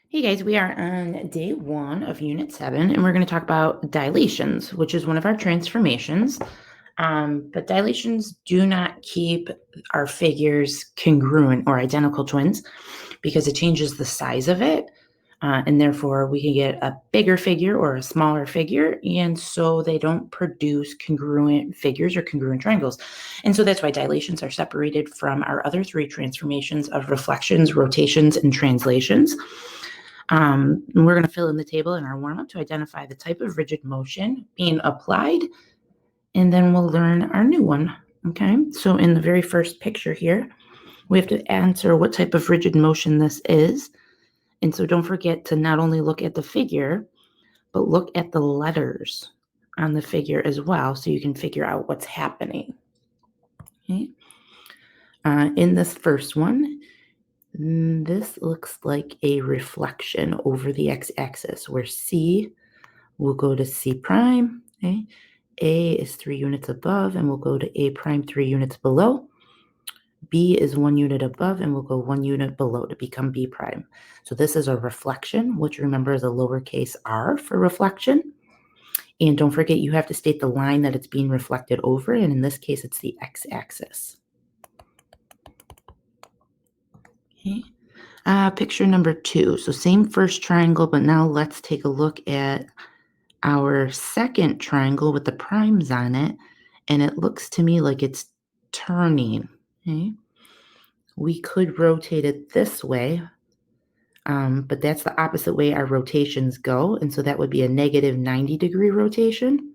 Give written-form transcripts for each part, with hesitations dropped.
Hey guys, we are on day 1 of Unit 7, and we're going to talk about dilations, which is one of our transformations. But dilations do not keep our figures congruent or identical twins because it changes the size of it. And therefore, we can get a bigger figure or a smaller figure, and so they don't produce congruent figures or congruent triangles. And so that's why dilations are separated from our other 3 transformations of reflections, rotations, and translations. And we're going to fill in the table in our warm-up to identify the type of rigid motion being applied, and then we'll learn our new one. Okay, so in the very first picture here, we have to answer what type of rigid motion this is. And so don't forget to not only look at the figure, but look at the letters on the figure as well, so you can figure out what's happening. Okay. In this first one, this looks like a reflection over the x-axis where C will go to C prime. Okay. A is 3 units above, and we'll go to A prime 3 units below. B is 1 unit above, and we'll go 1 unit below to become B prime. So this is a reflection, which remember is a lowercase r for reflection. And don't forget, you have to state the line that it's being reflected over, and in this case, it's the x-axis. Okay. Picture number 2. So same first triangle, but now let's take a look at our second triangle with the primes on it, and it looks to me like it's turning. Okay. We could rotate it this way, but that's the opposite way our rotations go, and so that would be a negative 90-degree rotation.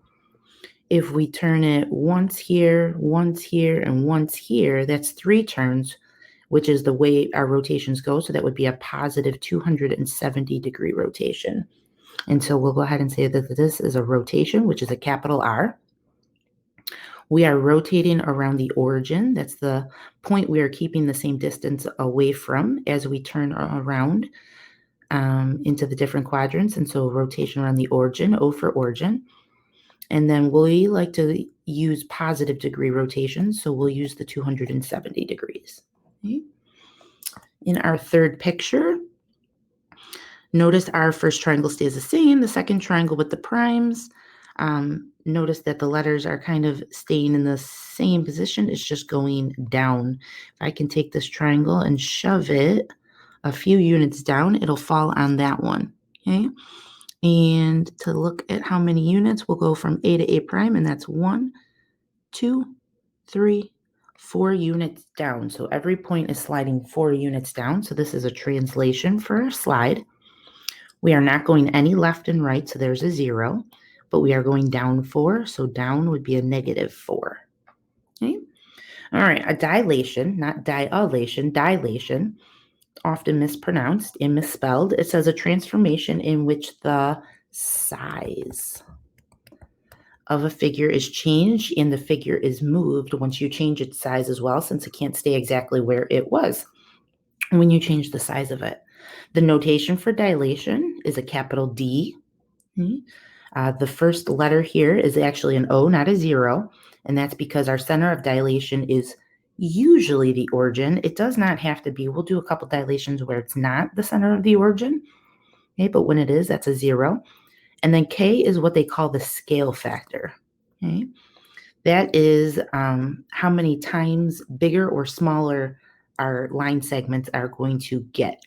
If we turn it once here, and once here, that's 3 turns, which is the way our rotations go, so that would be a positive 270-degree rotation. And so we'll go ahead and say that this is a rotation, which is a capital R. We are rotating around the origin. That's the point we are keeping the same distance away from as we turn around into the different quadrants. And so rotation around the origin, O for origin. And then we like to use positive degree rotations, so we'll use the 270 degrees. Okay. In our third picture, notice our first triangle stays the same. The second triangle with the primes, notice that the letters are kind of staying in the same position. It's just going down. If I can take this triangle and shove it a few units down, it'll fall on that one. Okay. And to look at how many units, we'll go from A to A prime, and that's 1, 2, 3, 4 units down. So every point is sliding 4 units down. So this is a translation for our slide. We are not going any left and right, so there's a 0, but we are going down 4, so down would be a negative 4. Okay. All right, a dilation, not dilation, dilation, often mispronounced and misspelled. It says a transformation in which the size of a figure is changed and the figure is moved once you change its size as well, since it can't stay exactly where it was when you change the size of it. The notation for dilation is a capital D. The first letter here is actually an O, not a 0, and that's because our center of dilation is usually the origin. It does not have to be. We'll do a couple dilations where it's not the center of the origin, okay, but when it is, that's a 0. And then K is what they call the scale factor. Okay. That is how many times bigger or smaller our line segments are going to get.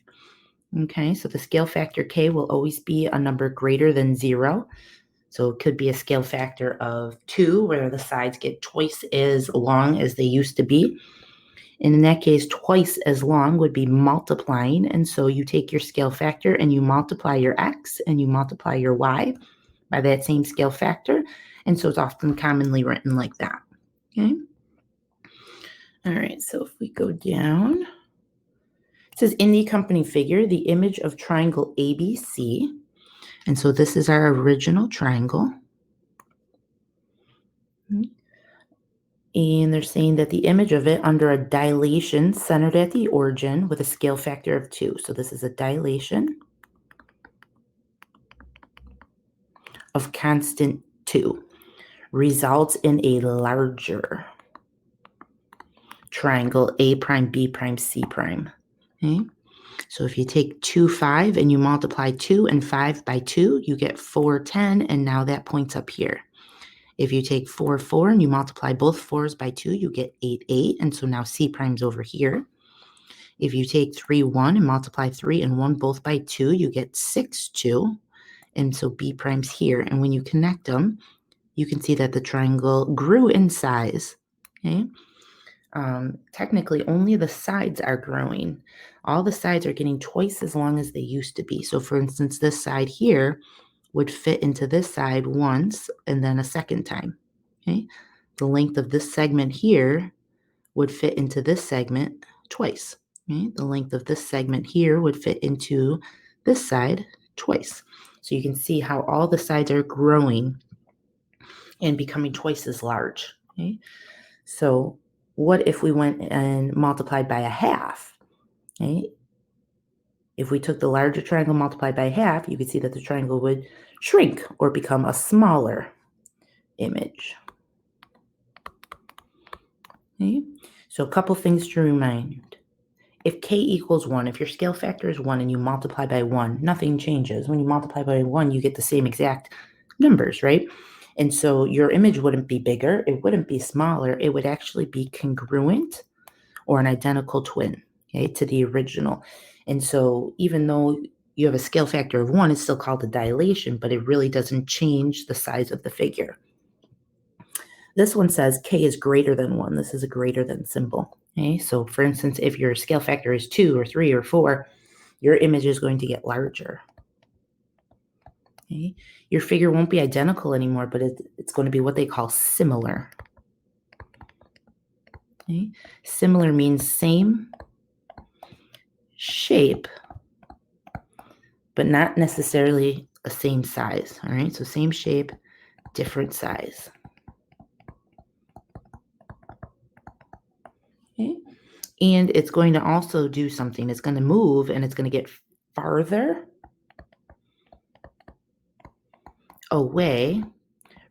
Okay, so the scale factor K will always be a number greater than 0. So it could be a scale factor of 2, where the sides get twice as long as they used to be. And in that case, twice as long would be multiplying. And so you take your scale factor and you multiply your X and you multiply your Y by that same scale factor. And so it's often commonly written like that. Okay. All right, so if we go down, it says in the accompanying figure, the image of triangle ABC. And so this is our original triangle. And they're saying that the image of it under a dilation centered at the origin with a scale factor of 2. So this is a dilation of constant 2 results in a larger triangle A prime, B prime, C prime. Okay? So if you take 2, 5, and you multiply 2 and 5 by 2, you get 4, 10, and now that points up here. If you take 4, 4, and you multiply both 4s by 2, you get 8, 8, and so now C prime's over here. If you take 3, 1, and multiply 3 and 1 both by 2, you get 6, 2, and so B prime's here. And when you connect them, you can see that the triangle grew in size, okay? Technically, only the sides are growing. All the sides are getting twice as long as they used to be. So for instance, this side here would fit into this side once and then a second time, okay? The length of this segment here would fit into this segment twice, okay? The length of this segment here would fit into this side twice. So you can see how all the sides are growing and becoming twice as large, okay? So what if we went and multiplied by a half, okay? If we took the larger triangle multiplied by half, you could see that the triangle would shrink or become a smaller image. Okay? So a couple things to remind. If k equals 1, if your scale factor is 1 and you multiply by 1, nothing changes. When you multiply by 1, you get the same exact numbers, right? And so your image wouldn't be bigger, it wouldn't be smaller, it would actually be congruent or an identical twin, okay, to the original. And so even though you have a scale factor of 1, it's still called a dilation, but it really doesn't change the size of the figure. This one says k is greater than 1. This is a greater than symbol. Okay, so for instance, if your scale factor is 2 or 3 or 4, your image is going to get larger. Okay, your figure won't be identical anymore, but it's going to be what they call similar. Okay, similar means same shape, but not necessarily the same size. All right, so same shape, different size. Okay, and it's going to also do something. It's going to move and it's going to get farther away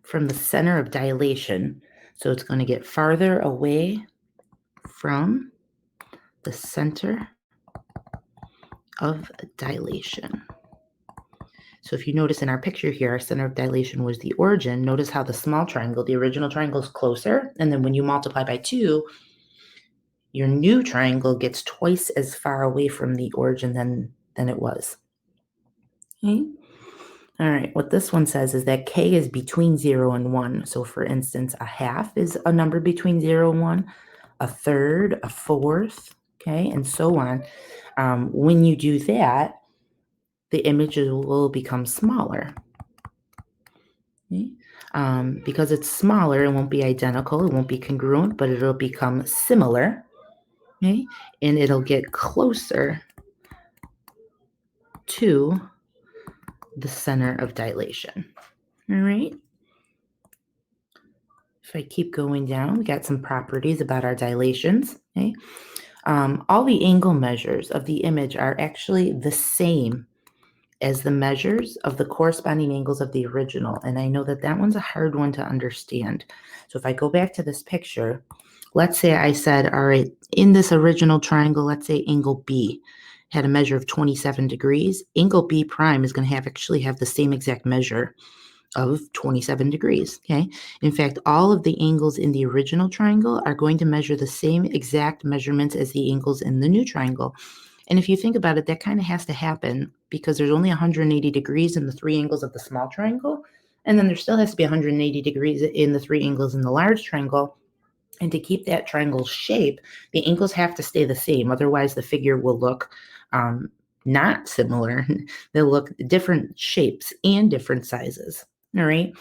from the center of dilation. So it's going to get farther away from the center of dilation. So if you notice in our picture here, our center of dilation was the origin. Notice how the small triangle, the original triangle, is closer. And then when you multiply by 2, your new triangle gets twice as far away from the origin than it was. Okay? All right, what this one says is that k is between 0 and 1. So for instance, a half is a number between 0 and 1, a third, a fourth, okay, and so on. When you do that, the images will become smaller. Okay? Because it's smaller, it won't be identical, it won't be congruent, but it'll become similar, okay? And it'll get closer to the center of dilation. All right. If I keep going down, we got some properties about our dilations. Okay. All the angle measures of the image are actually the same as the measures of the corresponding angles of the original. And I know that that one's a hard one to understand. So if I go back to this picture, let's say I said, all right, in this original triangle, let's say angle B had a measure of 27 degrees. Angle B prime is going to actually have the same exact measure of 27 degrees, okay? In fact, all of the angles in the original triangle are going to measure the same exact measurements as the angles in the new triangle. And if you think about it, that kind of has to happen because there's only 180 degrees in the 3 angles of the small triangle, and then there still has to be 180 degrees in the 3 angles in the large triangle. And to keep that triangle's shape, the angles have to stay the same. Otherwise, the figure will look not similar. They'll look different shapes and different sizes. All right.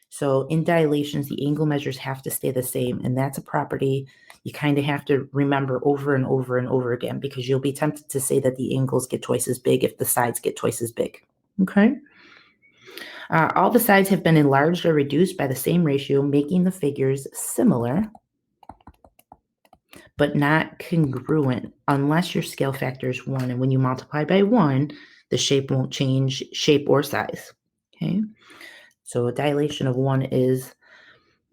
So in dilations, the angle measures have to stay the same. And that's a property you kind of have to remember over and over and over again, because you'll be tempted to say that the angles get twice as big if the sides get twice as big. Okay. All the sides have been enlarged or reduced by the same ratio, making the figures similar, but not congruent unless your scale factor is 1. And when you multiply by 1, the shape won't change shape or size. Okay. So a dilation of 1 is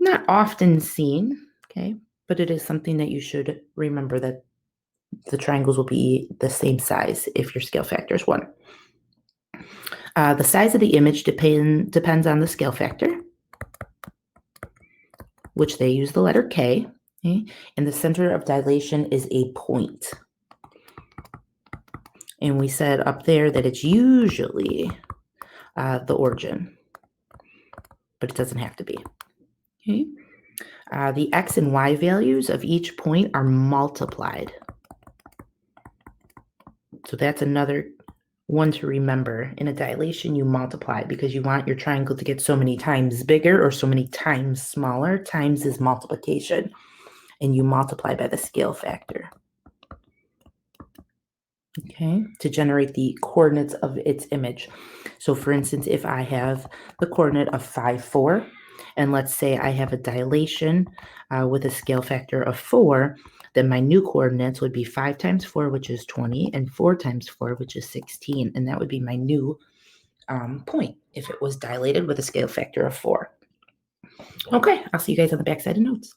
not often seen, okay, but it is something that you should remember, that The triangles will be the same size if your scale factor is 1. The size of the image depends on the scale factor, which they use the letter K, okay? And the center of dilation is a point. And we said up there that it's usually the origin, but it doesn't have to be. Okay? The X and Y values of each point are multiplied. So that's another one to remember. In a dilation, you multiply because you want your triangle to get so many times bigger or so many times smaller. Times is multiplication, and you multiply by the scale factor. Okay, to generate the coordinates of its image. So for instance, if I have the coordinate of 5, 4, and let's say I have a dilation with a scale factor of 4, then my new coordinates would be 5 times 4, which is 20, and 4 times 4, which is 16. And that would be my new point if it was dilated with a scale factor of 4. Okay, I'll see you guys on the back side of notes.